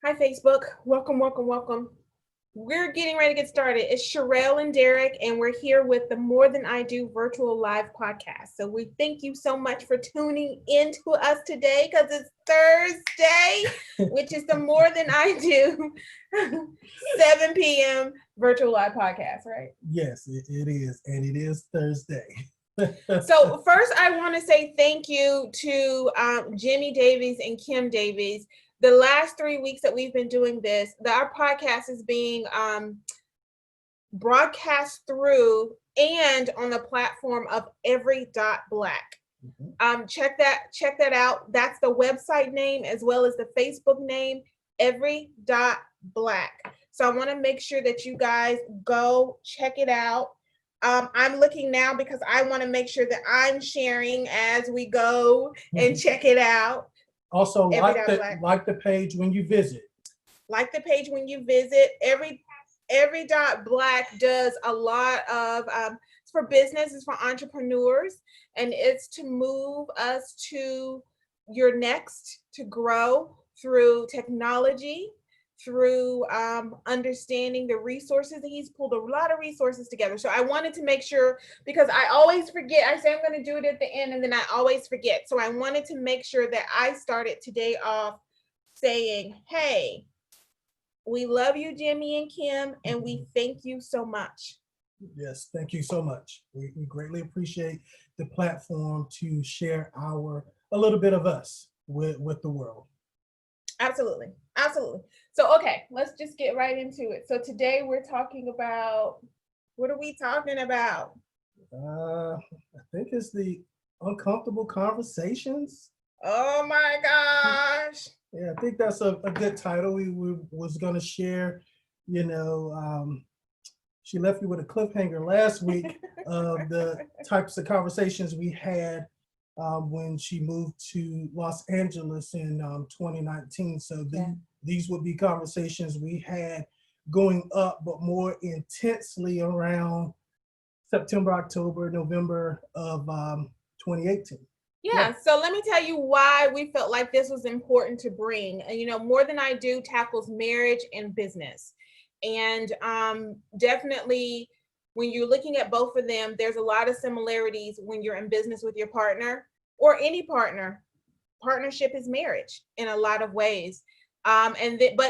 Hi, Facebook. Welcome, welcome, welcome. We're getting ready to get started. It's Cherelle and Derrick, and we're here with the More Than I Do virtual live podcast. So we thank you so much for tuning in to us today because it's Thursday, which is the More Than I Do 7 p.m. virtual live podcast, right? Yes, it is. And it is Thursday. So first, I want to say thank you to Jimmy Davies and Kim Davies. The last 3 weeks that we've been doing this, our podcast is being broadcast through and on the platform of Every.Black. Check that out. That's the website name as well as the Facebook name, Every.Black. So I want to make sure that you guys go check it out. I'm looking now because I want to make sure that I'm sharing as we go and check it out. Also, like the page when you visit. Like the page when you visit. Every.Black does a lot of it's for business, it's for entrepreneurs, and it's to move us to your next, to grow through technology, through understanding the resources. He's pulled a lot of resources together. So I wanted to make sure, because I always forget. I say I'm going to do it at the end and then I always forget. So I wanted to make sure that I started today off saying, hey, we love you, Jimmy and Kim, and we thank you so much. Yes, thank you so much. We greatly appreciate the platform to share a little bit of us with the world. Absolutely. Absolutely. So, okay, let's just get right into it. So today we're talking about, what are we talking about? I think it's the uncomfortable conversations. Oh my gosh. Yeah, I think that's a good title. We was going to share, she left you with a cliffhanger last week of the types of conversations we had when she moved to Los Angeles in 2019. So these would be conversations we had going up, but more intensely around September, October, November of 2018. Yeah, so let me tell you why we felt like this was important to bring. And More Than I Do tackles marriage and business. And definitely when you're looking at both of them, there's a lot of similarities when you're in business with your partner or any partner. Partnership is marriage in a lot of ways. But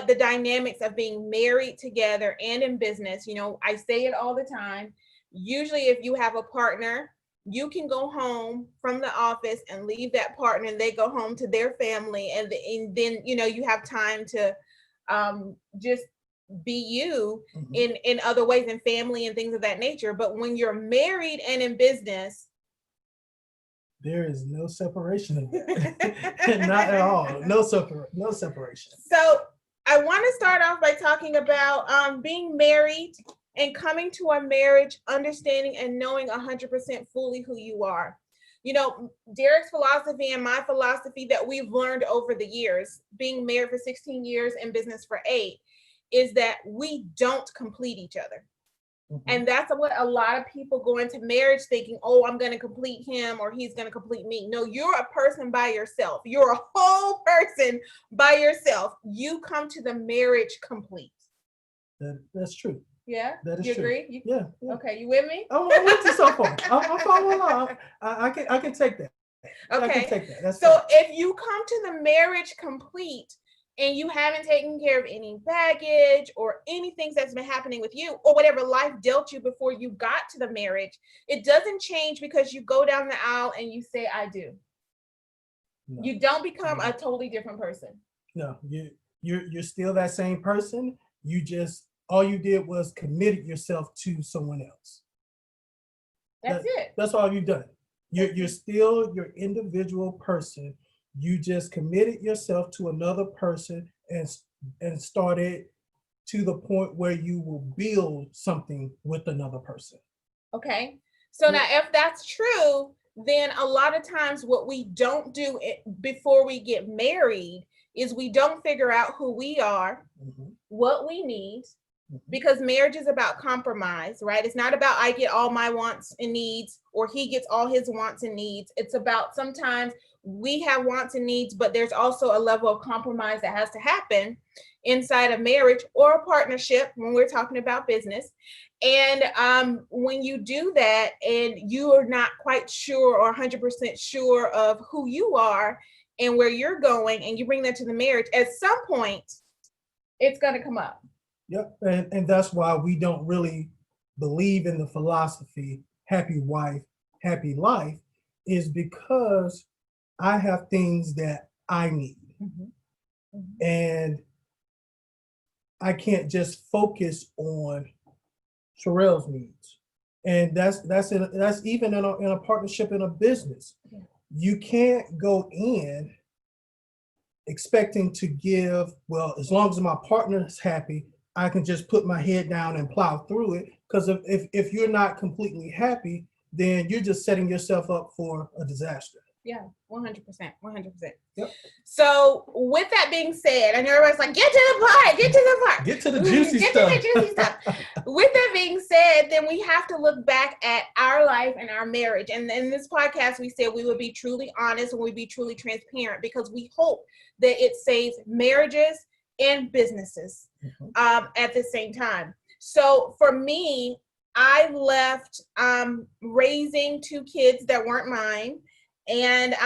the dynamics of being married together and in business, I say it all the time. Usually if you have a partner, you can go home from the office and leave that partner and they go home to their family. And then, you have time to just be you in other ways, and family and things of that nature. But when you're married and in business, there is no separation of that. Not at all. No separation. So I want to start off by talking about being married and coming to a marriage, understanding and knowing 100% fully who you are. Derrick's philosophy and my philosophy that we've learned over the years, being married for 16 years and business for 8, is that we don't complete each other. And that's what a lot of people go into marriage thinking, oh, I'm going to complete him or he's going to complete me. No, you're a person by yourself. You're a whole person by yourself. You come to the marriage complete. That's true. Yeah, that is you true. Agree? Yeah. Okay, you with me? I'm with you so far. I'm following along. I can take that. Okay. I can take that. That's so fine. If you come to the marriage complete and you haven't taken care of any baggage or anything that's been happening with you or whatever life dealt you before you got to the marriage, it doesn't change because you go down the aisle and you say, I do. No. You don't become a totally different person. No, you're still that same person. All you did was committed yourself to someone else. That's it. That's all you've done. You're still your individual person. You just committed yourself to another person and started to the point where you will build something with another person. Okay. So now if that's true, then a lot of times what we don't do before we get married is we don't figure out who we are, what we need, because marriage is about compromise, right? It's not about I get all my wants and needs or he gets all his wants and needs. It's about sometimes we have wants and needs, but there's also a level of compromise that has to happen inside of marriage or a partnership when we're talking about business. And when you do that and you are not quite sure or 100% sure of who you are and where you're going, and you bring that to the marriage, at some point, it's going to come up. Yep. And that's why we don't really believe in the philosophy, happy wife, happy life, is because I have things that I need. Mm-hmm. Mm-hmm. And I can't just focus on Cherelle's needs. And that's even in a partnership, in a business. Yeah. You can't go in expecting to give, well, as long as my partner is happy, I can just put my head down and plow through it. Because if you're not completely happy, then you're just setting yourself up for a disaster. Yeah, 100%, 100%. Yep. So with that being said, I know everybody's like, get to the part, get to the part. Get to the juicy stuff. Get to the juicy stuff. With that being said, then we have to look back at our life and our marriage. And in this podcast, we said we would be truly honest and we'd be truly transparent, because we hope that it saves marriages and businesses at the same time. So for me, I left raising 2 kids that weren't mine. And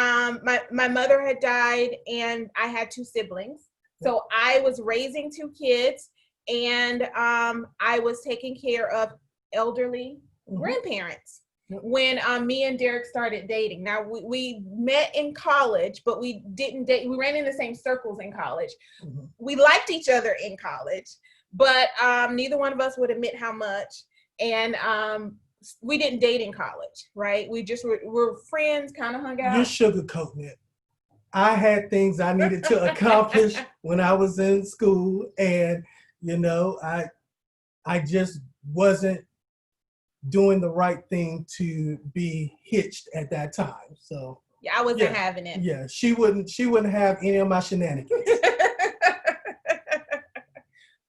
my mother had died and I had 2 siblings. So I was raising 2 kids, and I was taking care of elderly grandparents when me and Derrick started dating. Now we met in college, but we didn't date. We ran in the same circles in college. Mm-hmm. We liked each other in college, but neither one of us would admit how much. And we didn't date in college, right? We just were friends, kind of hung out. You're sugarcoating it. I had things I needed to accomplish when I was in school, and I just wasn't doing the right thing to be hitched at that time. So yeah, I wasn't having it. Yeah, she wouldn't have any of my shenanigans.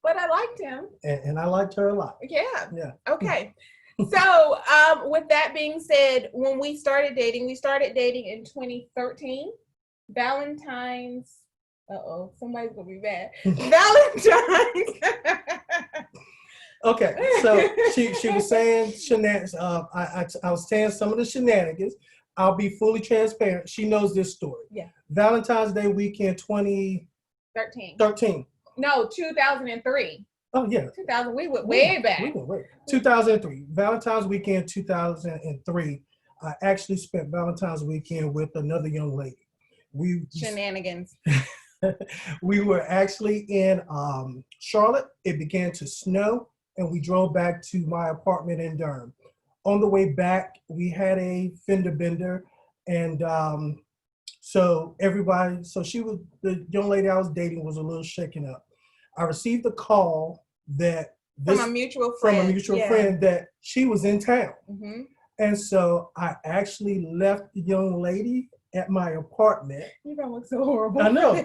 But I liked him. And I liked her a lot. Yeah. Yeah. Okay. So with that being said, when we started dating in 2013. Valentine's. Somebody's gonna be mad. Valentine's. Okay, so she was saying shenanigans. I was saying some of the shenanigans. I'll be fully transparent. She knows this story. Yeah. Valentine's Day weekend 2013. No, 2003. Oh yeah. 2000. We went way back. 2003. Valentine's weekend 2003. I actually spent Valentine's weekend with another young lady. Shenanigans. We were actually in Charlotte. It began to snow, and we drove back to my apartment in Durham. On the way back, we had a fender bender, and so the young lady I was dating was a little shaken up. I received a call from a mutual friend that she was in town. Mm-hmm. And so I actually left the young lady at my apartment. You don't look so horrible. I know.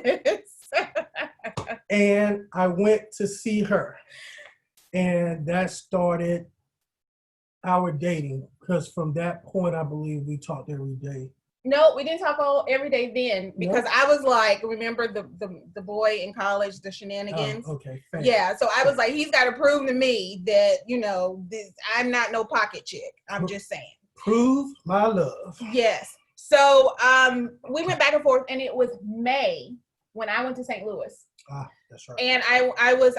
And I went to see her. And that started our dating, because from that point, I believe we talked every day. No, we didn't talk every day then, because I was like, remember the boy in college, the shenanigans? Okay. Yeah, so I was like, he's got to prove to me that, I'm not no pocket chick. I'm just saying. Prove my love. Yes. So we went back and forth, and it was May when I went to St. Louis. That's right. And I was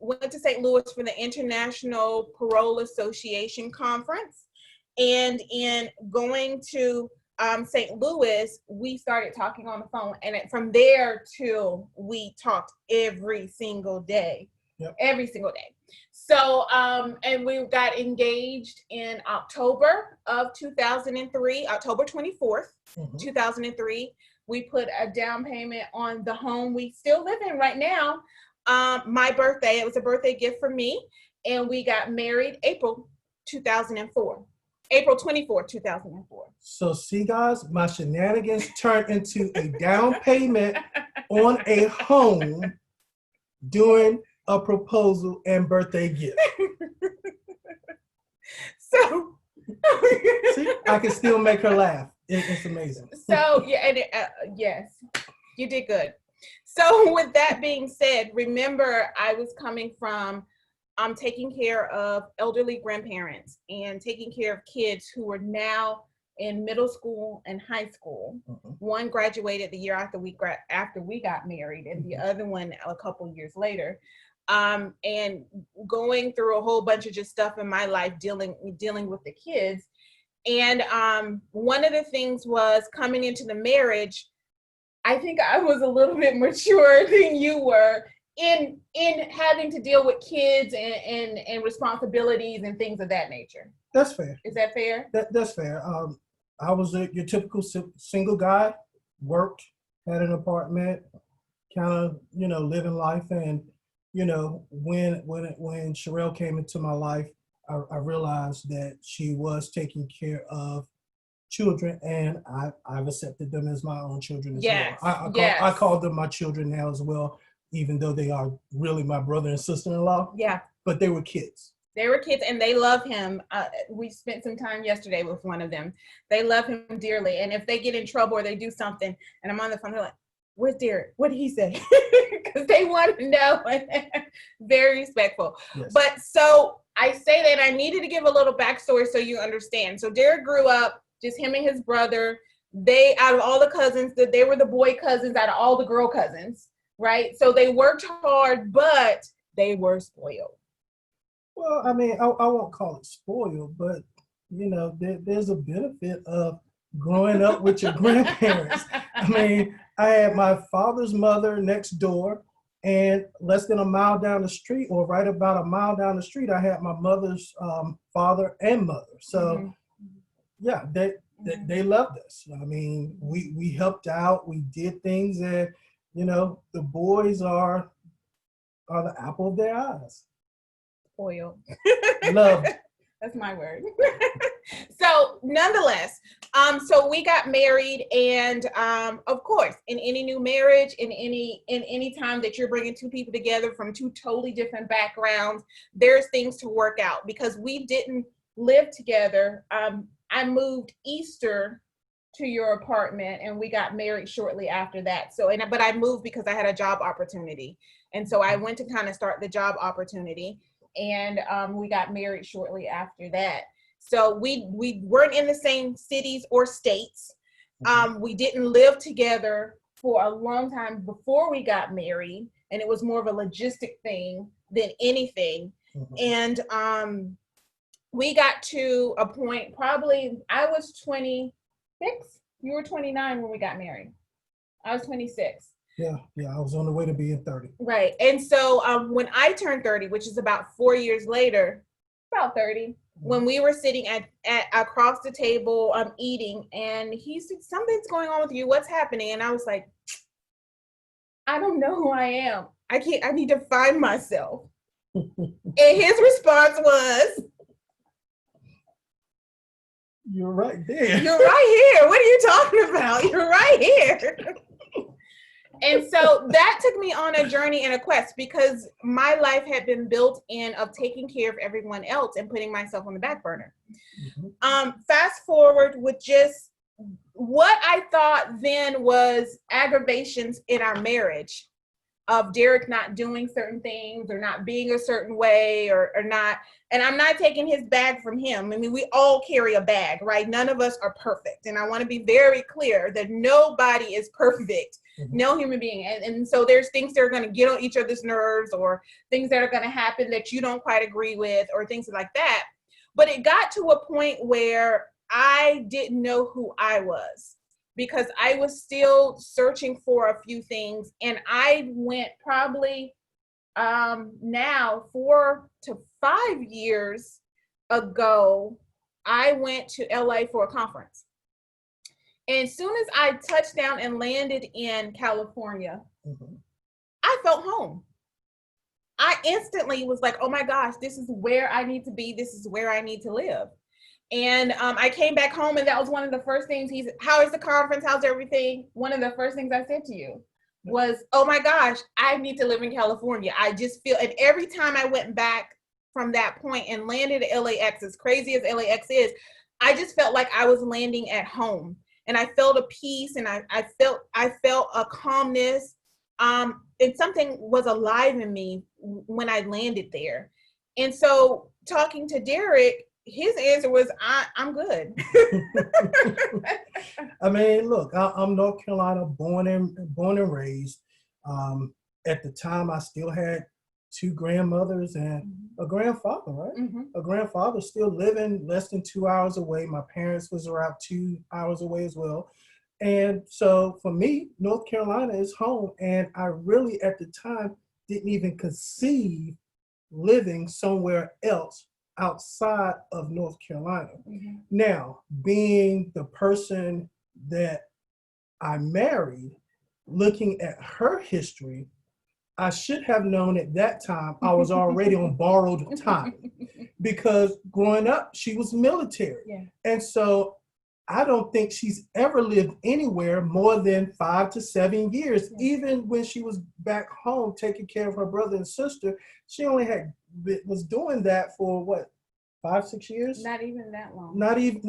went to St. Louis for the International Parole Association conference. And in going to St. Louis, we started talking on the phone, and from there till we talked every single day. Yep. Every single day. So, and we got engaged in October of 2003, October 24th, 2003. We put a down payment on the home we still live in right now. My birthday, it was a birthday gift for me, and we got married April 2004. April 24th, 2004. So see, guys, my shenanigans turned into a down payment on a home during a proposal and birthday gift. So see, I can still make her laugh. It's amazing. So yeah, and yes, you did good. So with that being said, remember I was coming from taking care of elderly grandparents and taking care of kids who were now in middle school and high school. One graduated the year after we got married, and the other one a couple years later. And going through a whole bunch of just stuff in my life, dealing with the kids. And one of the things was coming into the marriage, I think I was a little bit mature than you were in having to deal with kids and responsibilities and things of that nature. That's fair. Is that fair? That's fair. I was your typical single guy, worked, had an apartment, kind of, living life. And, when Cherelle came into my life, I realized that she was taking care of children, and I've accepted them as my own children as well. I call them my children now as well, even though they are really my brother and sister-in-law. Yeah. But they were kids. They were kids, and they love him. We spent some time yesterday with one of them. They love him dearly, and if they get in trouble or they do something, and I'm on the phone, they're like, "Where's Derrick? What did he say?" Because they want to know. Very respectful. Yes. But so I say that I needed to give a little backstory so you understand. So Derrick grew up, just him and his brother. They, out of all the cousins, they were the boy cousins out of all the girl cousins, right? So they worked hard, but they were spoiled. Well, I mean, I won't call it spoiled, but, there's a benefit of growing up with your grandparents. I mean, I had my father's mother next door, and less than a mile down the street, or right about a mile down the street, I had my mother's father and mother. So, yeah, they loved us. I mean, we helped out, we did things that, the boys are the apple of their eyes. Spoiled. Loved. That's my word. So nonetheless, so we got married, and of course, in any new marriage, in any time that you're bringing two people together from two totally different backgrounds, there's things to work out. Because we didn't live together, I moved Easter to your apartment, and we got married shortly after that. So, but I moved because I had a job opportunity, and so I went to kind of start the job opportunity, and we got married shortly after that. So we weren't in the same cities or states. We didn't live together for a long time before we got married, and it was more of a logistic thing than anything. And we got to a point, probably I was 26, you were 29 when we got married. I was 26. Yeah, I was on the way to being 30. Right. And so when I turned 30, which is about 4 years later, about 30, when we were sitting at across the table eating, and he said, "Something's going on with you. What's happening?" And I was like, "I don't know who I am. I need to find myself." And his response was, "You're right there. You're right here. What are you talking about? You're right here." And so that took me on a journey and a quest, because my life had been built in of taking care of everyone else and putting myself on the back burner. Fast forward with just what I thought then was aggravations in our marriage, of Derrick not doing certain things or not being a certain way or not. And I'm not taking his bag from him. I mean, we all carry a bag, right? None of us are perfect. And I want to be very clear that nobody is perfect, no human being. And so there's things that are going to get on each other's nerves, or things that are going to happen that you don't quite agree with, or things like that. But it got to a point where I didn't know who I was, because I was still searching for a few things. And I went probably now 4 to 5 years ago, I went to LA for a conference. And as soon as I touched down and landed in California, I felt home. I instantly was like, "Oh my gosh, this is where I need to be. This is where I need to live." And I came back home, and that was one of the first things he said, "How is the conference? How's everything?" One of the first things I said to you was, "Oh my gosh, I need to live in California." I just feel, and every time I went back from that point and landed at LAX, as crazy as LAX is, I just felt like I was landing at home. and I felt a peace, and I felt a calmness. And something was alive in me when I landed there. And so talking to Derrick, his answer was, I'm good. I mean, look, I'm North Carolina, born and raised. At the time, I still had two grandmothers and a grandfather, right? A grandfather still living less than 2 hours away. My parents was around 2 hours away as well. And so for me, North Carolina is home. And I really, at the time, didn't even conceive living somewhere else outside of North Carolina. Now, being the person that I married, looking at her history, I should have known at that time I was already on borrowed time, because growing up, she was military. And so I don't think she's ever lived anywhere more than 5 to 7 years. Even when she was back home taking care of her brother and sister, she only was doing that for what, 5, 6 years? Not even that long. Not even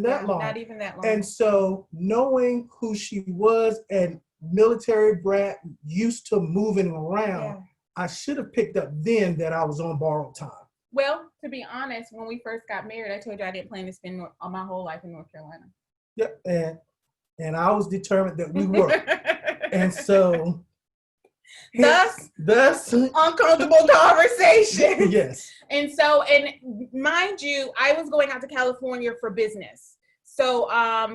that long. Not even that long. And so knowing who she was, and military brat, used to moving around, I should have picked up then that I was on borrowed time. Well, to be honest, when we first got married, I told you I didn't plan to spend my whole life in North Carolina. Yep, and I was determined that we were. And so thus uncomfortable conversation. Yes. And so, and mind you, I was going out to California for business. So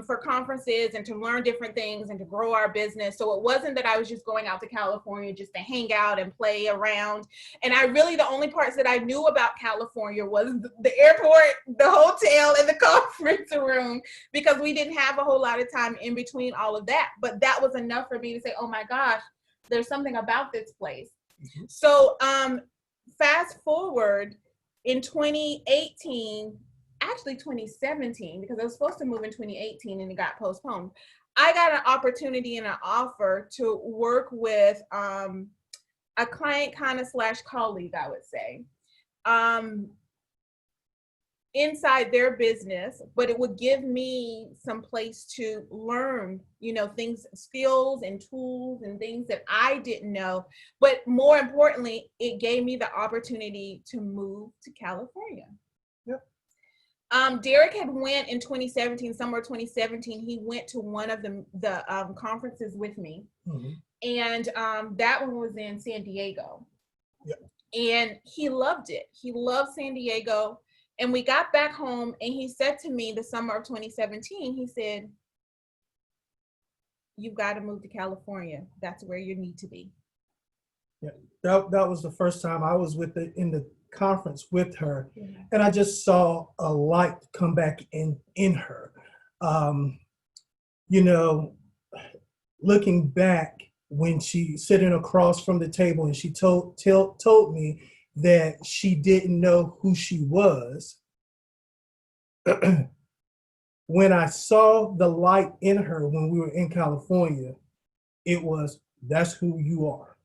for conferences and to learn different things and to grow our business. So it wasn't that I was just going out to California just to hang out and play around. And I really, the only parts that I knew about California was the airport, the hotel, and the conference room, because we didn't have a whole lot of time in between all of that. But that was enough for me to say, oh my gosh, there's something about this place. So fast forward in 2018, actually 2017, because I was supposed to move in 2018 and it got postponed. I got an opportunity and an offer to work with a client kind of / colleague, I would say, inside their business, but it would give me some place to learn, things, skills and tools and things that I didn't know. But more importantly, it gave me the opportunity to move to California. Derrick had went in 2017, summer 2017. He went to one of the conferences with me, and that one was in San Diego. And he loved it. He loved San Diego. And we got back home, and he said to me the summer of 2017, he said, "You've got to move to California. That's where you need to be." That was the first time I was in the conference with her, and I just saw a light come back in her. Looking back, when she sitting across from the table and she told me that she didn't know who she was, when I saw the light in her when we were in California, it was, that's who you are.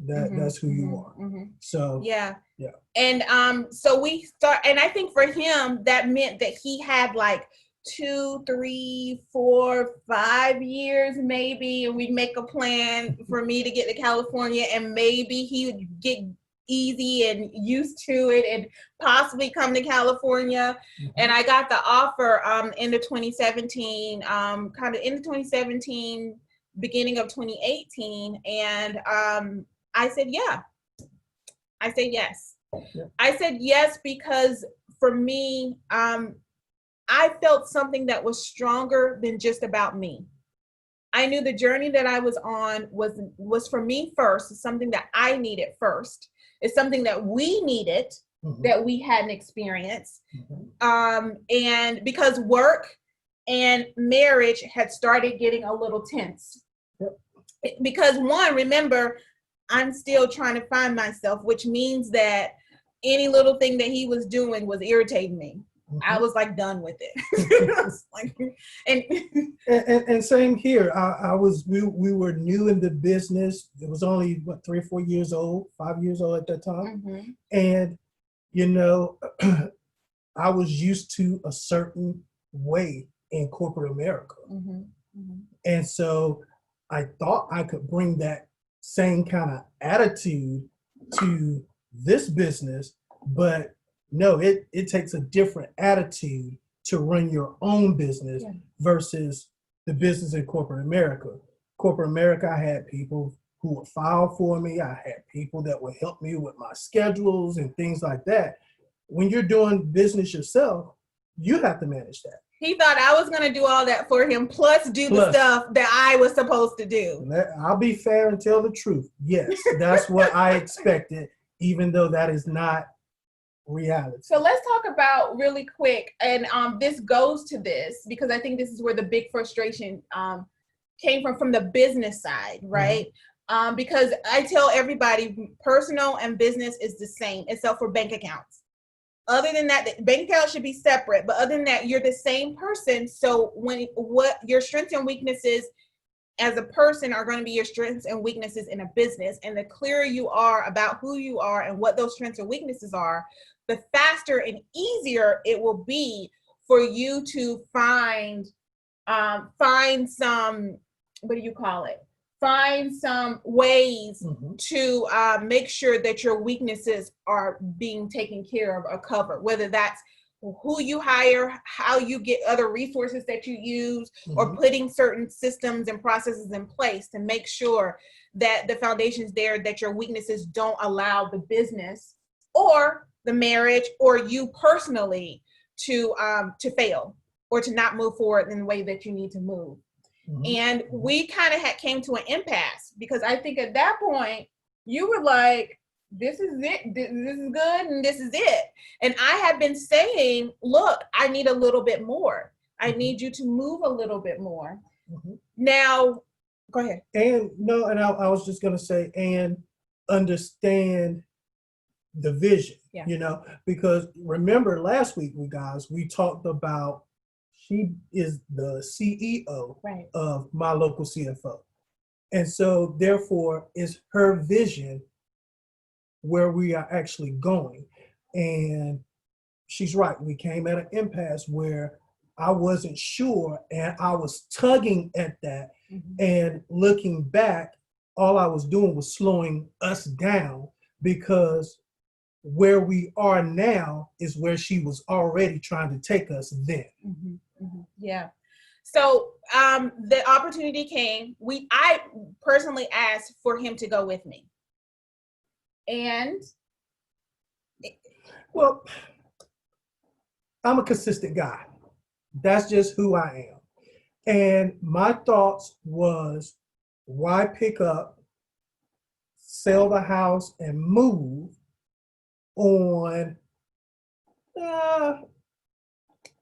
That's who you are. So yeah. And so we start, and I think for him that meant that he had like 2, 3, 4, 5 years maybe, and we'd make a plan for me to get to California, and maybe he would get easy and used to it and possibly come to California. And I got the offer into 2017, kind of into 2017, beginning of 2018, and I said yes. I said yes because for me, I felt something that was stronger than just about me. I knew the journey that I was on was for me first. It's something that I needed first. It's something that we needed, that we hadn't experienced. And because work and marriage had started getting a little tense. Because one, remember, I'm still trying to find myself, which means that any little thing that he was doing was irritating me. I was like done with it. and same here. We were new in the business. It was only 3 or 4 years old, 5 years old at that time. And I was used to a certain way in corporate America. Mm-hmm. Mm-hmm. And so I thought I could bring that same kind of attitude to this business, but no, it takes a different attitude to run your own business versus the business in corporate America. Corporate America, I had people who would file for me. I had people that would help me with my schedules and things like that. When you're doing business yourself, you have to manage that. He thought I was going to do all that for him, plus the stuff that I was supposed to do. I'll be fair and tell the truth. Yes, that's what I expected, even though that is not reality. So let's talk about really quick, and this goes to this, because I think this is where the big frustration came from the business side, right? Mm-hmm. Because I tell everybody, personal and business is the same, except for bank accounts. Other than that, the bank account should be separate. But other than that, you're the same person. So what your strengths and weaknesses as a person are going to be your strengths and weaknesses in a business. And the clearer you are about who you are and what those strengths and weaknesses are, the faster and easier it will be for you to find some, what do you call it? Find some ways to make sure that your weaknesses are being taken care of or covered, whether that's who you hire, how you get other resources that you use, or putting certain systems and processes in place to make sure that the foundation's there, that your weaknesses don't allow the business or the marriage or you personally to fail or to not move forward in the way that you need to move. And we kind of came to an impasse, because I think at that point you were like, this is it, this is good, and this is it. And I had been saying, look, I need a little bit more. I need you to move a little bit more. Now, go ahead. And no, and I was just going to say, and understand the vision, you know, because remember last week, we talked about she is the CEO of my local CFO. And so therefore is her vision where we are actually going. And she's right. We came at an impasse where I wasn't sure, and I was tugging at that. And looking back, all I was doing was slowing us down, because where we are now is where she was already trying to take us then. Yeah. So the opportunity came. I personally asked for him to go with me. And well, I'm a consistent guy. That's just who I am. And my thoughts was, why pick up, sell the house, and move on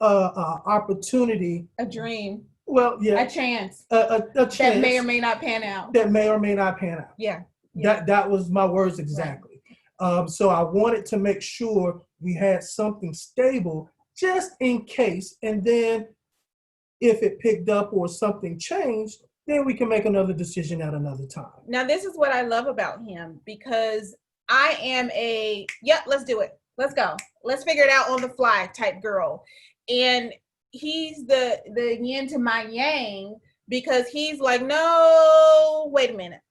opportunity, a dream. Well, yeah, a chance. A chance that may or may not pan out. Yeah. That was my words exactly. Right. So I wanted to make sure we had something stable just in case, and then if it picked up or something changed, then we can make another decision at another time. Now, this is what I love about him, because I am let's do it. Let's go. Let's figure it out on the fly type girl. And he's the yin to my yang, because he's like, no, wait a minute.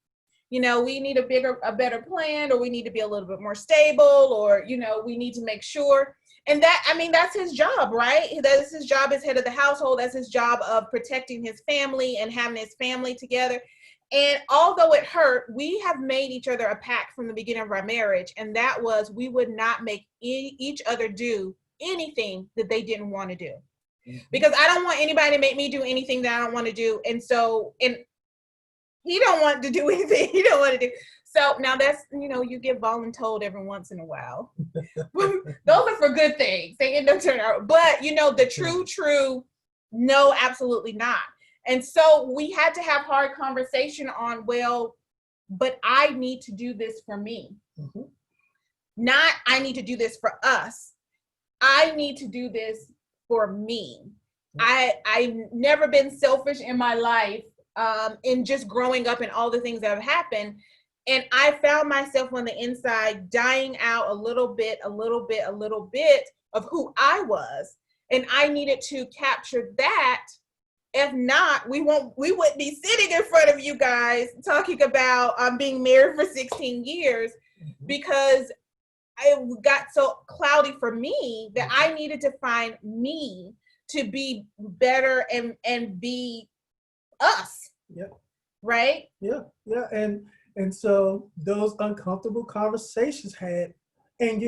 You know, we need a better plan, or we need to be a little bit more stable, or, you know, we need to make sure. And that's his job, right? That's his job as head of the household. That's his job of protecting his family and having his family together. And although it hurt, we have made each other a pact from the beginning of our marriage. And that was, we would not make each other do anything that they didn't want to do. Because I don't want anybody to make me do anything that I don't want to do. And he don't want to do anything he don't want to do. So now that's, you know, you get voluntold every once in a while. Those are for good things. They end up turning out. But, you know, the true, no, absolutely not. And so we had to have hard conversation on, well, but I need to do this for me. Not I need to do this for us. I need to do this for me. I've never been selfish in my life, in just growing up and all the things that have happened. And I found myself on the inside dying out a little bit of who I was. And I needed to capture that. If not, we wouldn't be sitting in front of you guys talking about being married for 16 years, because it got so cloudy for me that I needed to find me to be better and be us. Yep. Right? Yeah. Yeah. And so those uncomfortable conversations had, and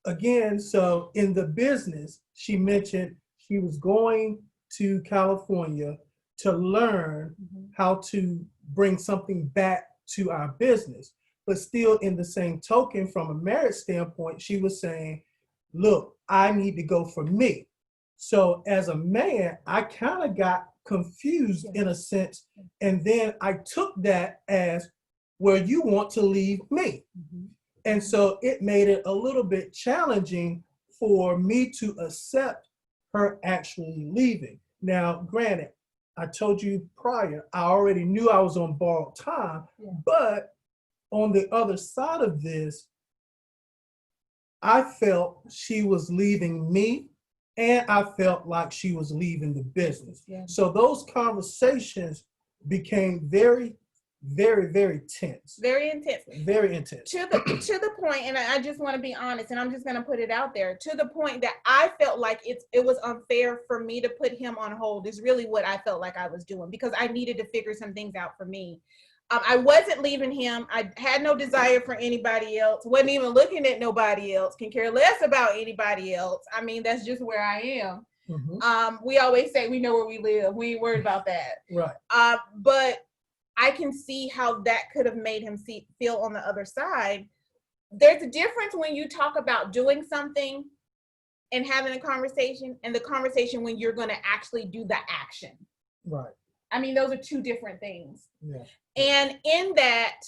again, so in the business, she mentioned she was going to California to learn how to bring something back to our business. But still, in the same token, from a marriage standpoint, she was saying, look, I need to go for me. So as a man, I kind of got confused in a sense. And then I took that as, well, you want to leave me. And so it made it a little bit challenging for me to accept her actually leaving. Now, granted, I told you prior, I already knew I was on borrowed time, but on the other side of this, I felt she was leaving me, and I felt like she was leaving the business. So those conversations became very, very, very tense. Very intense. Very intense. To the point, and I just want to be honest, and I'm just going to put it out there, to the point that I felt like it was unfair for me to put him on hold is really what I felt like I was doing, because I needed to figure some things out for me. I wasn't leaving him. I had no desire for anybody else. Wasn't even looking at nobody else. Can care less about anybody else. I mean, that's just where I am. We always say we know where we live. We ain't worried about that. Right. But I can see how that could have made him feel on the other side. There's a difference when you talk about doing something and having a conversation, and the conversation when you're going to actually do the action. Right. I mean, those are two different things. Yeah. And in that,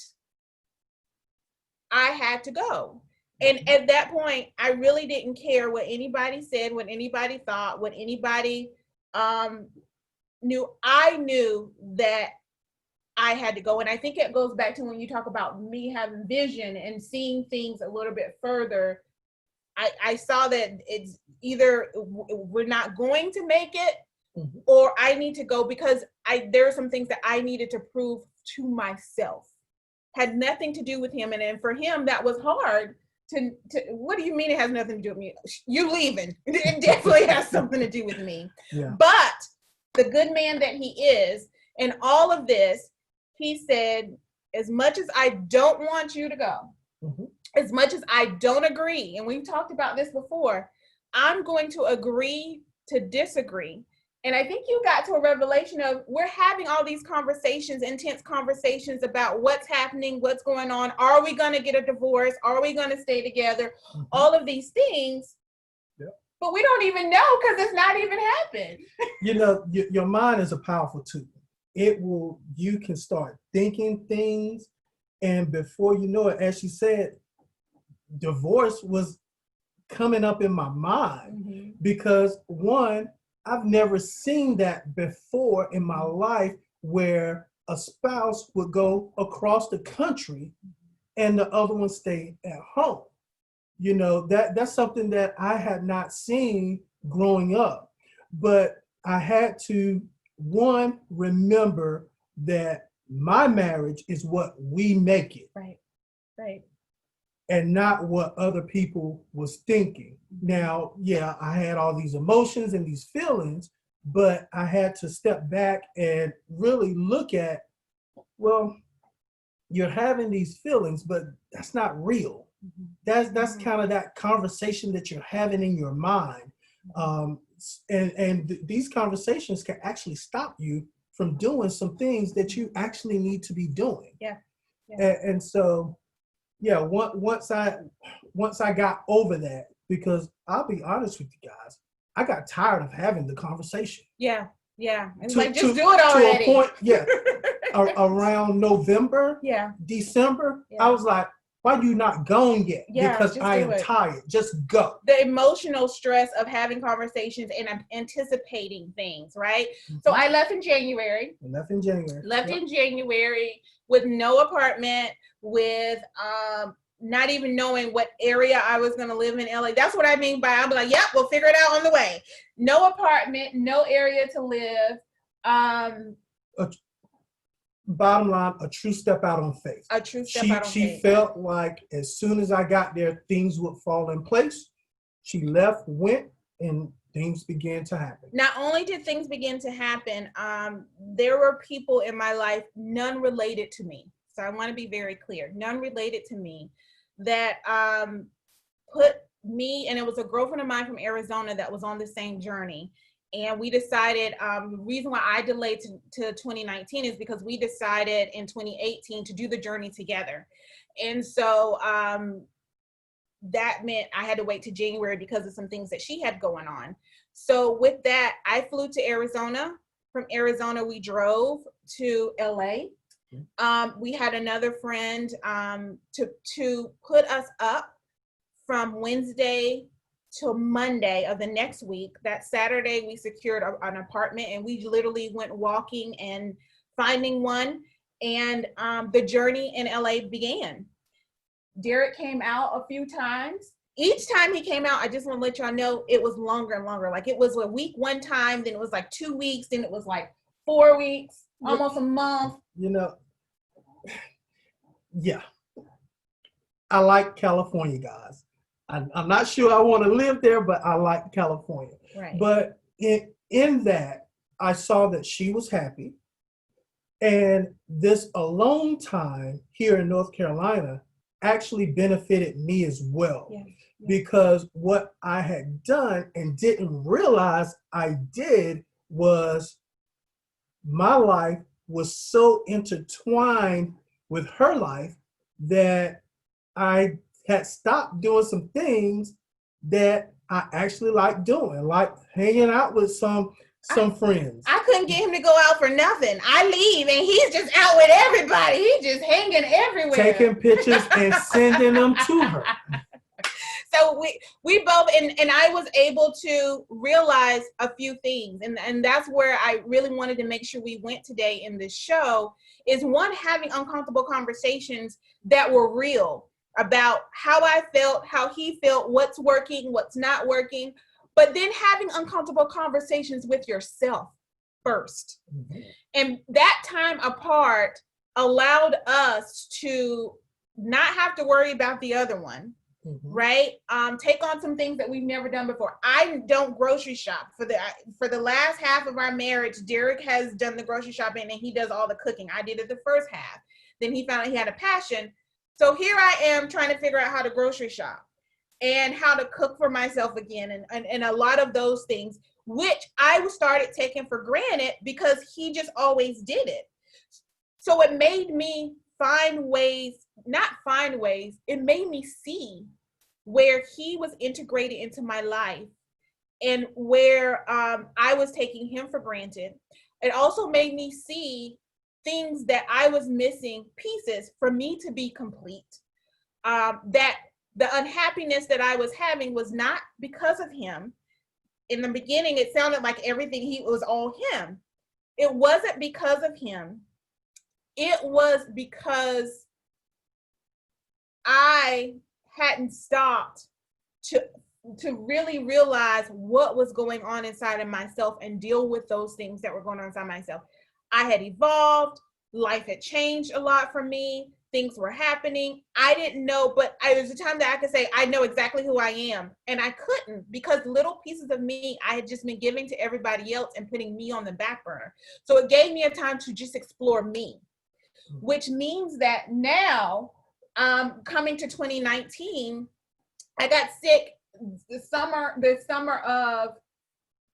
I had to go. And at that point, I really didn't care what anybody said, what anybody thought, what anybody knew. I knew that I had to go. And I think it goes back to when you talk about me having vision and seeing things a little bit further. I saw that it's either we're not going to make it, or I need to go, because there are some things that I needed to prove to myself. Had nothing to do with him. And then for him, that was hard to what do you mean it has nothing to do with me? You leaving. It definitely has something to do with me. Yeah. But the good man that he is, in all of this, he said, as much as I don't want you to go, as much as I don't agree, and we've talked about this before, I'm going to agree to disagree. And I think you got to a revelation of, we're having all these conversations, intense conversations about what's happening, what's going on. Are we going to get a divorce? Are we going to stay together? All of these things. Yep. But we don't even know, because it's not even happened. Your mind is a powerful tool. You can start thinking things, and before you know it, as she said, divorce was coming up in my mind, because one, I've never seen that before in my life, where a spouse would go across the country and the other one stayed at home. That's something that I had not seen growing up. But I had to, one, remember that my marriage is what we make it. Right. Right. And not what other people was thinking. Now, yeah, I had all these emotions and these feelings, but I had to step back and really look at, well, you're having these feelings, but that's not real. That's kind of that conversation that you're having in your mind. And these conversations can actually stop you from doing some things that you actually need to be doing. Yeah. And so, yeah, once I got over that, because I'll be honest with you guys, I got tired of having the conversation. Yeah. It's like, just do it already. To a point, yeah. Around November, December, I was like, why you not going yet? Because I am tired. Just go. The emotional stress of having conversations and anticipating things, right? So I left in January. Left in January with no apartment, with not even knowing what area I was going to live in LA. That's what I mean by, I'll be like, yep, we'll figure it out on the way. No apartment, no area to live. Bottom line, a true step out on faith. A true step out on faith. She felt like as soon as I got there, things would fall in place. She left, went, and things began to happen. Not only did things begin to happen, there were people in my life, none related to me. So I want to be very clear, none related to me, that put me, and it was a girlfriend of mine from Arizona that was on the same journey. And we decided, the reason why I delayed to 2019 is because we decided in 2018 to do the journey together. And so that meant I had to wait to January because of some things that she had going on. So with that, I flew to Arizona. From Arizona, we drove to LA. We had another friend to put us up from Wednesday till Monday of the next week. That Saturday, we secured an apartment, and we literally went walking and finding one. And the journey in LA began. Derrick came out a few times. Each time he came out, I just want to let y'all know, it was longer and longer. Like it was a week one time, then it was like 2 weeks, then it was like 4 weeks, almost a month. You know, yeah. I like California, guys. I'm not sure I want to live there, but I like California. Right. But in that, I saw that she was happy. And this alone time here in North Carolina actually benefited me as well. Yeah. Because what I had done and didn't realize I did was my life was so intertwined with her life that I had stopped doing some things that I actually like doing, like hanging out with some friends. I couldn't get him to go out for nothing. I leave and he's just out with everybody. He's just hanging everywhere. Taking pictures and sending them to her. So we both, and I was able to realize a few things. And that's where I really wanted to make sure we went today in this show, is one, having uncomfortable conversations that were real about how I felt, how he felt, what's working, what's not working, but then having uncomfortable conversations with yourself first. Mm-hmm. And that time apart allowed us to not have to worry about the other one. Mm-hmm. Right? Take on some things that we've never done before. I don't grocery shop. For the last half of our marriage, Derrick has done the grocery shopping and he does all the cooking. I did it the first half. Then he found out he had a passion. So here I am trying to figure out how to grocery shop and how to cook for myself again, and a lot of those things, which I started taking for granted because he just always did it. So it made me it made me see where he was integrated into my life and where I was taking him for granted. It also made me see things that I was missing, pieces for me to be complete. That the unhappiness that I was having was not because of him. In the beginning, it sounded like everything was all him. It wasn't because of him. It was because I hadn't stopped to really realize what was going on inside of myself and deal with those things that were going on inside myself. I had evolved. Life had changed a lot for me. Things were happening. I didn't know, but there was a time that I could say, I know exactly who I am. And I couldn't, because little pieces of me I had just been giving to everybody else and putting me on the back burner. So it gave me a time to just explore me, which means that now, coming to 2019, I got sick the summer of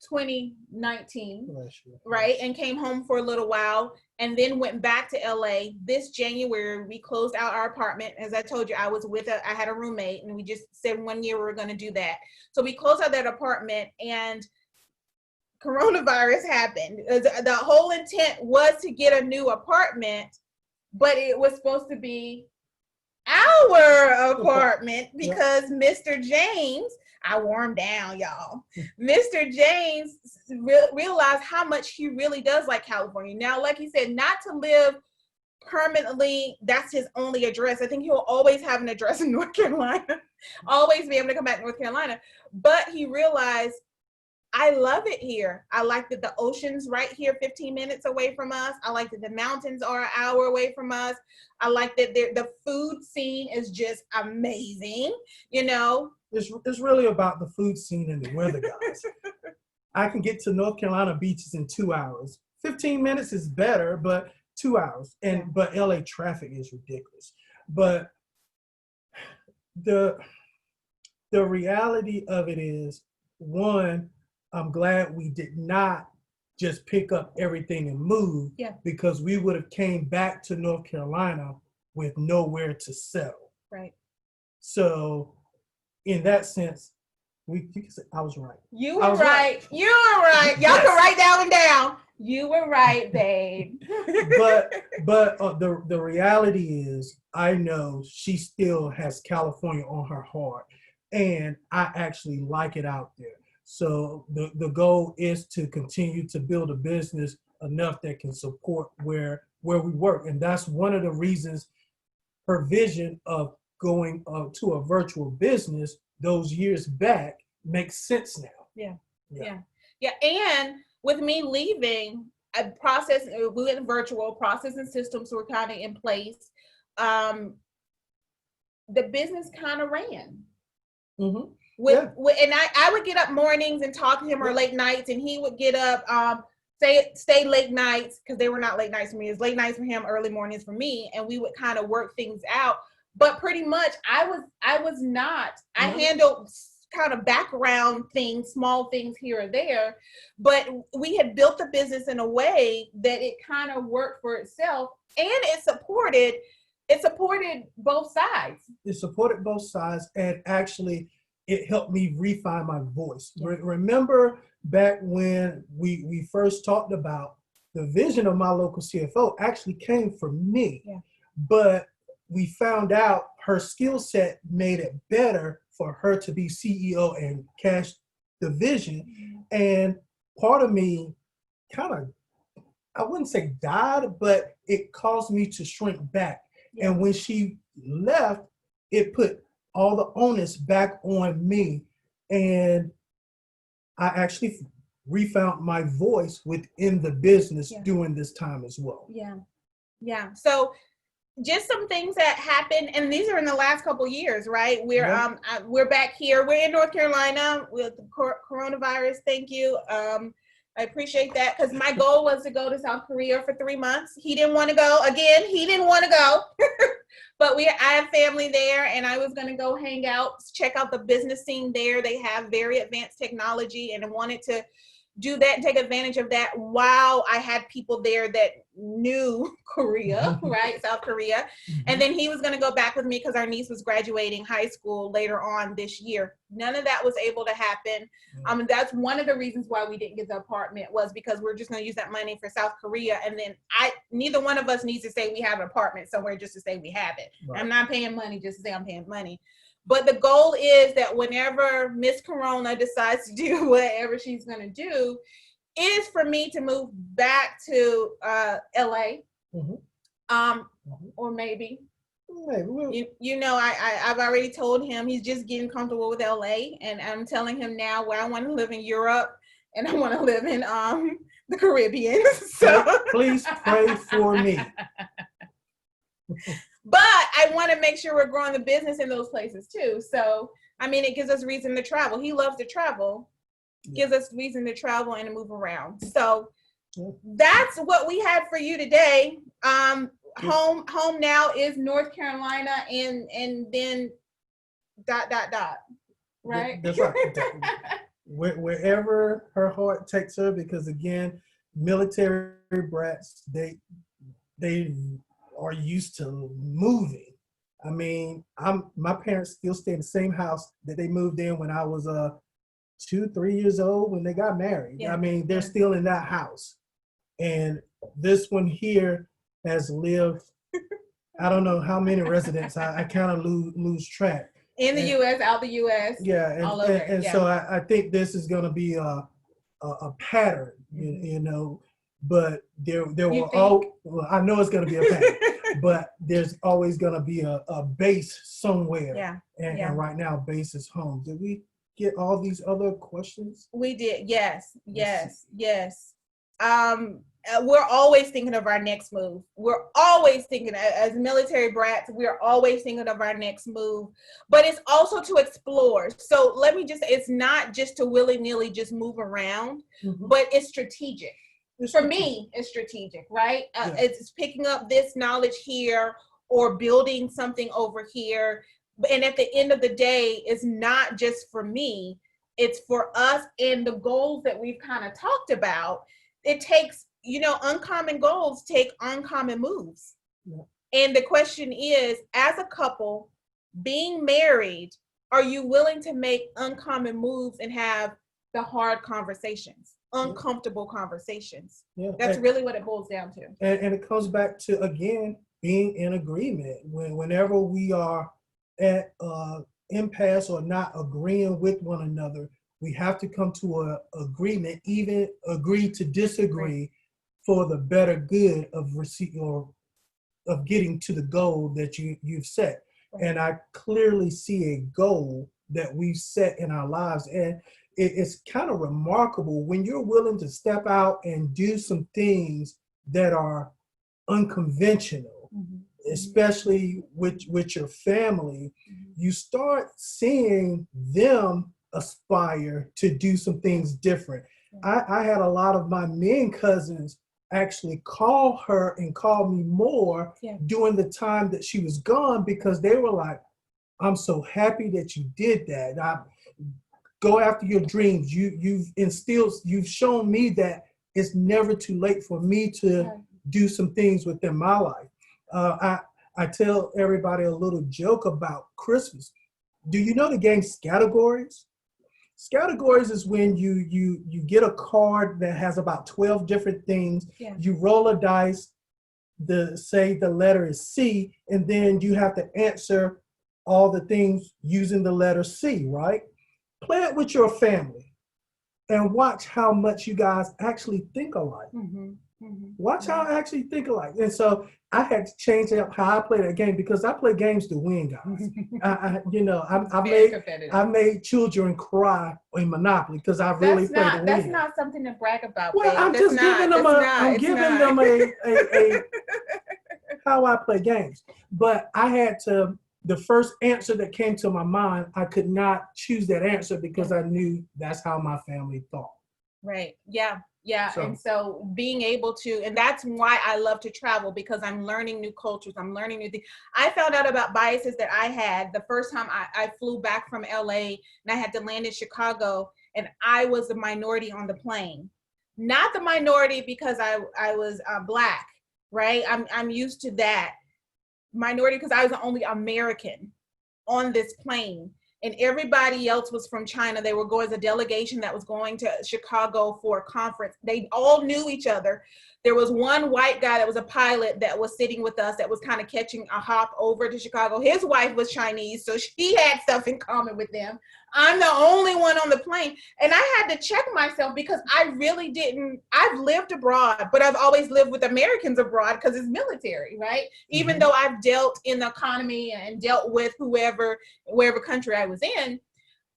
2019, right? And came home for a little while and then went back to LA. This January, we closed out our apartment. As I told you, I had a roommate, and we just said 1 year we were going to do that. So we closed out that apartment, and coronavirus happened. The whole intent was to get a new apartment, but it was supposed to be our apartment because Mr. James, I wore him down, y'all. Mr. James realized how much he really does like California. Now, like he said, not to live permanently, that's his only address. I think he'll always have an address in North Carolina, always be able to come back to North Carolina. But he realized, I love it here. I like that the ocean's right here, 15 minutes away from us. I like that the mountains are an hour away from us. I like that the food scene is just amazing, you know. It's really about the food scene and the weather, guys. I can get to North Carolina beaches in 2 hours. 15 minutes is better, but 2 hours. But LA traffic is ridiculous. But the reality of it is, one, I'm glad we did not just pick up everything and move, because we would have came back to North Carolina with nowhere to settle. Right. So in that sense, I was right. You were right. You were right. Y'all can write that one down. You were right, babe. but the reality is, I know she still has California on her heart, and I actually like it out there. So the goal is to continue to build a business enough that can support where we work, and that's one of the reasons her vision of going to a virtual business those years back makes sense now. Yeah. And with me leaving, we went virtual, process and systems were kind of in place. The business kind of ran. Mm-hmm. And I would get up mornings and talk to him, or late nights, and he would get up, stay late nights, because they were not late nights for me. It was late nights for him, early mornings for me, and we would kind of work things out. But pretty much I was not. I handled kind of background things, small things here or there, but we had built the business in a way that it kind of worked for itself, and it supported both sides. It supported both sides, and actually it helped me refine my voice. Remember back when we first talked about the vision of my local CFO actually came from me, but we found out her skill set made it better for her to be CEO and cash the vision. And part of me kind of, I wouldn't say died, but it caused me to shrink back. And when she left, it put all the onus back on me. And I actually refound my voice within the business during this time as well. Yeah. So just some things that happened, and these are in the last couple of years, right? We're back here. We're in North Carolina with coronavirus. Thank you. I appreciate that, because my goal was to go to South Korea for 3 months. He didn't want to go. Again, he didn't want to go. But I have family there, and I was going to go hang out, check out the business scene there. They have very advanced technology, and I wanted to do that and take advantage of that while I had people there that knew Korea, right? South Korea. And then he was going to go back with me because our niece was graduating high school later on this year. None of that was able to happen. That's one of the reasons why we didn't get the apartment, was because we're just going to use that money for South Korea. And then neither one of us needs to say we have an apartment somewhere just to say we have it. Right. I'm not paying money just to say I'm paying money. But the goal is that whenever Miss Corona decides to do whatever she's going to do, is for me to move back to LA, or maybe. I've already told him, he's just getting comfortable with LA, and I'm telling him now where I want to live in Europe, and I want to live in the Caribbean. So please pray for me. But I want to make sure we're growing the business in those places too. So, I mean, it gives us reason to travel. He loves to travel. Gives us reason to travel and to move around. So that's what we had for you today. Home now is North Carolina, and then ... Right? That's right. Wherever her heart takes her, because again, military brats, they are used to moving. I mean, my parents still stay in the same house that they moved in when I was 2-3 years old when they got married. I mean, they're still in that house. And this one here has lived, I don't know how many residents. I kind of lose track. In the U.S., out the U.S. Yeah, all over. And so I think this is going to be a pattern, you know. but there You will think? well, I know it's going to be a pain, but there's always going to be a base somewhere. Yeah. And right now, base is home. Did we get all these other questions? We did. Yes. We're always thinking of our next move. We're always thinking, as military brats, we're always thinking of our next move, but it's also to explore. So let me just say, it's not just to willy-nilly just move around, but it's strategic. For me, it's strategic, right? It's picking up this knowledge here or building something over here. And at the end of the day, it's not just for me, it's for us and the goals that we've kind of talked about. It takes, uncommon goals take uncommon moves. Yeah. And the question is, as a couple, being married, are you willing to make uncommon moves and have the hard conversations, uncomfortable conversations? Yeah. That's really what it boils down to. And it comes back to, again, being in agreement. Whenever we are at impasse or not agreeing with one another, we have to come to an agreement, even agree to disagree, for the better good of of getting to the goal that you've set. Right. And I clearly see a goal that we've set in our lives. And it's kind of remarkable when you're willing to step out and do some things that are unconventional, especially with your family. You start seeing them aspire to do some things different. I had a lot of my men cousins actually call her and call me more during the time that she was gone, because they were like, I'm so happy that you did that. Go after your dreams. You've shown me that it's never too late for me to do some things within my life. I tell everybody a little joke about Christmas. Do you know the game Categories? Categories is when you get a card that has about 12 different things. Yeah. You roll a dice, say the letter is C, and then you have to answer all the things using the letter C, right? Play it with your family and watch how much you guys actually think alike. Watch how I actually think alike. And so I had to change up how I play that game, because I play games to win, guys. I made children cry in Monopoly because I really play to win. That's not something to brag about. Well, I'm just giving them a how I play games. But I had to. The first answer that came to my mind, I could not choose that answer because I knew that's how my family thought. Right. Yeah. And so being able to, and that's why I love to travel, because I'm learning new cultures. I'm learning new things. I found out about biases that I had the first time I flew back from LA, and I had to land in Chicago, and I was a minority on the plane. Not the minority because I was Black, right? I'm used to that. Minority because I was the only American on this plane, and everybody else was from China. They were going as a delegation that was going to Chicago for a conference. They all knew each other. There was one white guy that was a pilot that was sitting with us that was kind of catching a hop over to Chicago. His wife was Chinese, so she had stuff in common with them. I'm the only one on the plane. And I had to check myself because I really didn't. I've lived abroad, but I've always lived with Americans abroad because it's military, right? Even though I've dealt in the economy and dealt with wherever country I was in,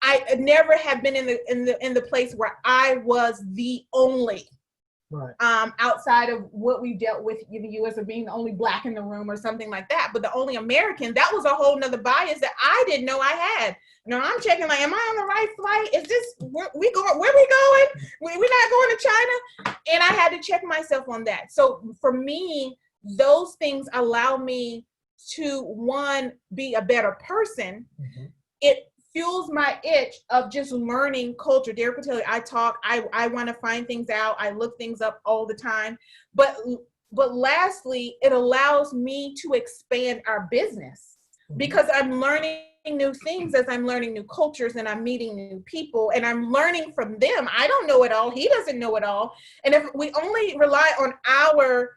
I never have been in the place where I was the only. Right. Outside of what we dealt with in the U.S. of being the only Black in the room or something like that, but the only American, that was a whole nother bias that I didn't know I had. I'm checking like, am I on the right flight? Is this where we going? We're not going to China. And I had to check myself on that. So for me, those things allow me to, one, be a better person. It fuels my itch of just learning culture. Derrick will tell you, I talk, I want to find things out. I look things up all the time. But lastly, it allows me to expand our business because I'm learning new things as I'm learning new cultures and I'm meeting new people and I'm learning from them. I don't know it all. He doesn't know it all. And if we only rely on our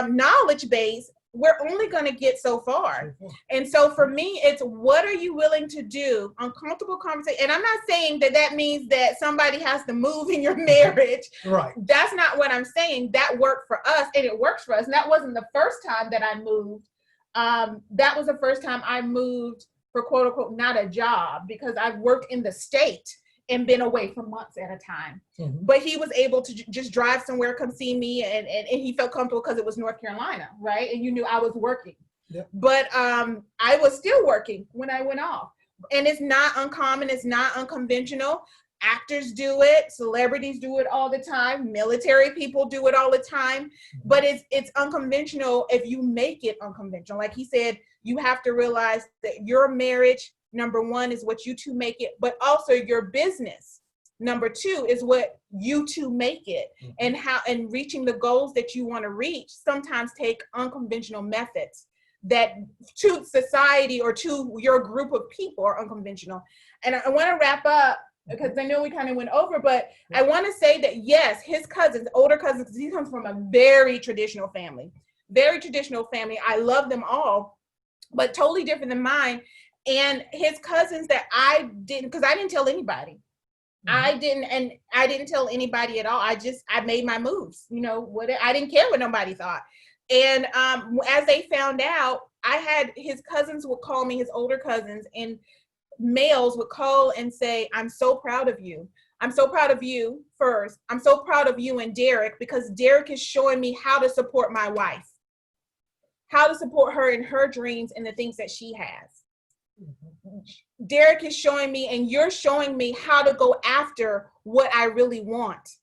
knowledge base, we're only going to get so far. And so for me, it's what are you willing to do? Uncomfortable conversation. And I'm not saying that that means that somebody has to move in your marriage. Right. That's not what I'm saying. That worked for us, and it works for us. And that wasn't the first time that I moved. That was the first time I moved for quote unquote, not a job, because I've worked in the state and been away for months at a time. Mm-hmm. But he was able to just drive somewhere, come see me, and he felt comfortable because it was North Carolina, right? And you knew I was working. Yep. But I was still working when I went off. And it's not uncommon, it's not unconventional. Actors do it, celebrities do it all the time, military people do it all the time, but it's unconventional if you make it unconventional. Like he said, you have to realize that your marriage, number one, is what you two make it, but also your business, number two, is what you two make it. And how, and reaching the goals that you want to reach sometimes take unconventional methods that to society or to your group of people are unconventional. And I want to wrap up, because I know we kind of went over, but I want to say that yes, his cousins, older cousins, because he comes from a very traditional family. I love them all, but totally different than mine. And his cousins that I didn't, because I didn't tell anybody. I didn't tell anybody at all. I made my moves, you know, I didn't care what nobody thought. And as they found out, I had his cousins would call me, his older cousins, and males would call and say, I'm so proud of you. I'm so proud of you first. I'm so proud of you and Derrick, because Derrick is showing me how to support my wife, how to support her in her dreams and the things that she has. Derrick is showing me, and you're showing me how to go after what I really want.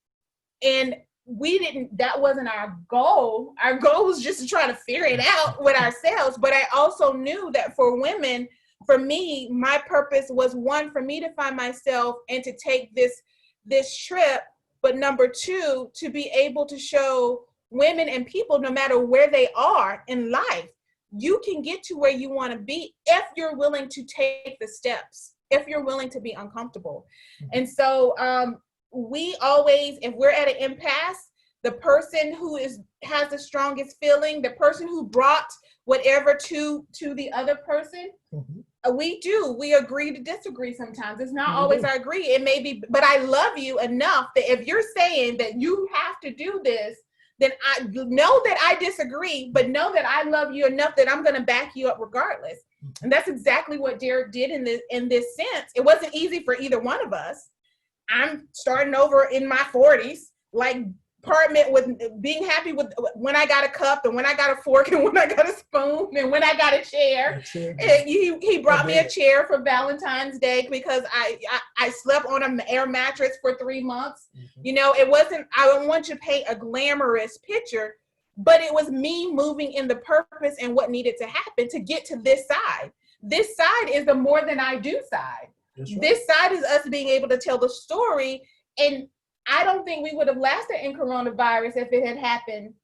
And that wasn't our goal. Our goal was just to try to figure it out with ourselves. But I also knew that for women, for me, my purpose was, one, for me to find myself and to take this trip, but number two, to be able to show women and people, no matter where they are in life, you can get to where you want to be if you're willing to take the steps, if you're willing to be uncomfortable. And so we always, if we're at an impasse, the person who has the strongest feeling, the person who brought whatever to the other person, we agree to disagree sometimes. It's not always I agree. It may be, but I love you enough that if you're saying that you have to do this, then I know that I disagree, but know that I love you enough that I'm going to back you up regardless. And that's exactly what Derrick did in this sense. It wasn't easy for either one of us. I'm starting over in my 40s, like apartment with being happy with when I got a cup and when I got a fork and when I got a spoon and when I got a chair. And he brought me a chair for Valentine's Day because I slept on an air mattress for 3 months. You know, it wasn't, I don't want to paint a glamorous picture, but it was me moving in the purpose and what needed to happen to get to this side. This side is the more than I do side. Right. This side is us being able to tell the story. And I don't think we would have lasted in coronavirus if it had happened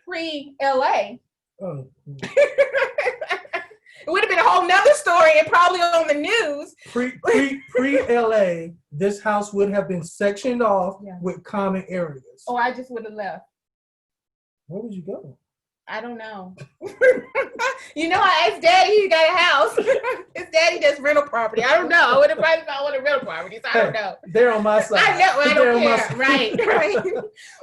pre-LA. Oh. It would have been a whole nother story and probably on the news. Pre-LA, this house would have been sectioned off with common areas. Oh, I just would have left. Where would you go? I don't know. You know, I asked Daddy, he got a house. His daddy does rental property. I don't know. I would have probably found one of rental properties. I don't know. They're on my side. I know. I don't care. Right.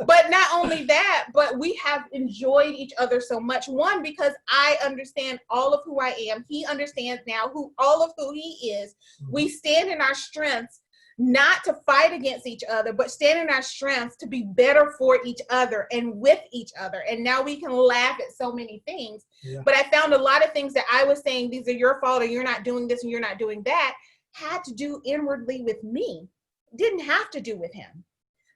But not only that, but we have enjoyed each other so much. One, because I understand all of who I am. He understands now all of who he is. We stand in our strengths, not to fight against each other, but stand in our strengths to be better for each other and with each other. And now we can laugh at so many things. Yeah. But I found a lot of things that I was saying, these are your fault, or you're not doing this and you're not doing that, had to do inwardly with me. Didn't have to do with him.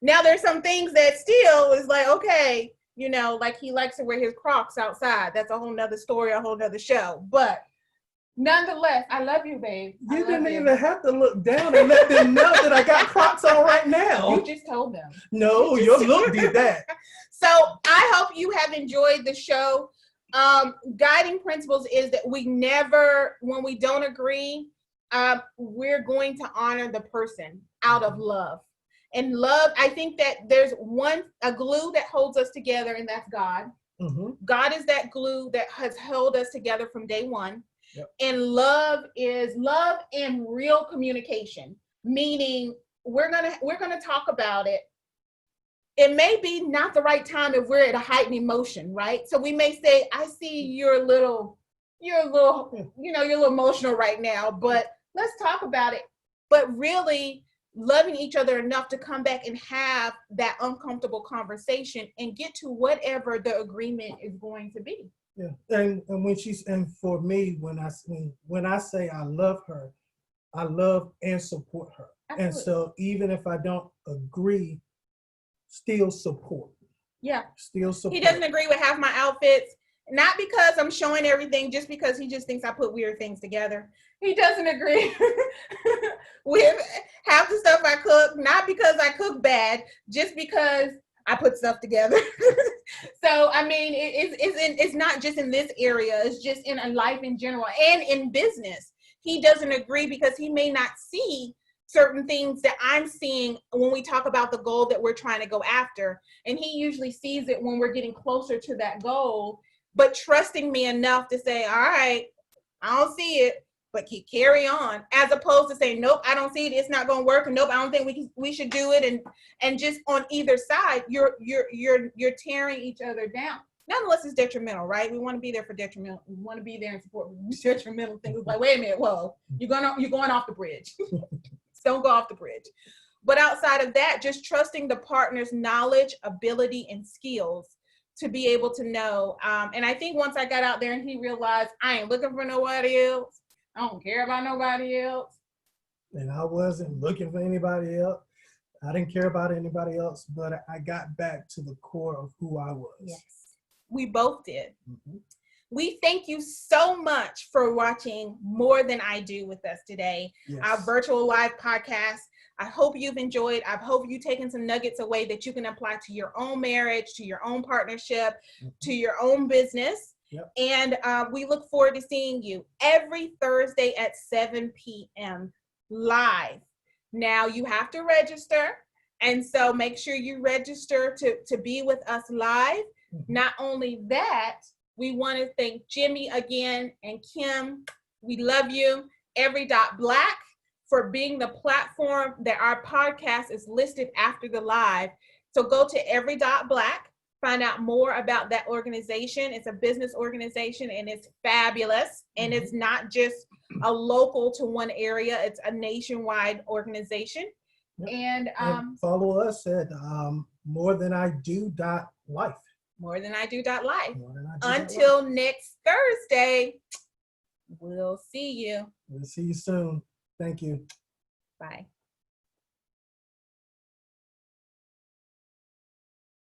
Now there's some things that still is like, okay, you know, like he likes to wear his Crocs outside. That's a whole nother story, a whole nother show. But nonetheless, I love you, babe. You didn't even have to look down and let them know that I got Crocs on right now. You just told them. No, your look did that. So I hope you have enjoyed the show. Guiding principles is that we never, when we don't agree, we're going to honor the person out of love. And love, I think that there's a glue that holds us together, and that's God. God is that glue that has held us together from day one. Yep. And love is love and real communication, meaning we're gonna talk about it. It may be not the right time if we're at a heightened emotion, right? So we may say, I see you're a little, you're a little emotional right now, but let's talk about it. But really loving each other enough to come back and have that uncomfortable conversation and get to whatever the agreement is going to be. Yeah, and for me, when I say I love her, I love and support her. Absolutely. And so even if I don't agree, still support. Yeah. Still support. He doesn't agree with half my outfits, not because I'm showing everything, just because he just thinks I put weird things together. He doesn't agree with half the stuff I cook, not because I cook bad, just because I put stuff together. So, I mean, it's not just in this area. It's just in life in general and in business. He doesn't agree because he may not see certain things that I'm seeing when we talk about the goal that we're trying to go after. And he usually sees it when we're getting closer to that goal, but trusting me enough to say, all right, I don't see it, but carry on, as opposed to saying, nope, I don't see it, it's not going to work, and nope, I don't think we should do it, and just on either side, you're tearing each other down. Not unless it's detrimental, right? We want to be there for detrimental. We want to be there and support detrimental things. Like, wait a minute, whoa, you're going off the bridge. Don't go off the bridge. But outside of that, just trusting the partner's knowledge, ability, and skills to be able to know. And I think once I got out there and he realized I ain't looking for nobody else, I don't care about nobody else. And I wasn't looking for anybody else. I didn't care about anybody else, but I got back to the core of who I was. Yes, we both did. We thank you so much for watching More Than I Do with us today, our virtual live podcast. I hope you've enjoyed. I hope you've taken some nuggets away that you can apply to your own marriage, to your own partnership, to your own business. Yep. And we look forward to seeing you every Thursday at 7 p.m. live. Now you have to register. And so make sure you register to be with us live. Not only that, we want to thank Jimmy again and Kim. We love you. Every.Black for being the platform that our podcast is listed after the live. So go to Every.Black. Find out more about that organization. It's a business organization and it's fabulous. And it's not just a local to one area. It's a nationwide organization. Yep. And follow us at morethanIdo.life. MorethanIdo.life. Until next Thursday, we'll see you. We'll see you soon. Thank you. Bye.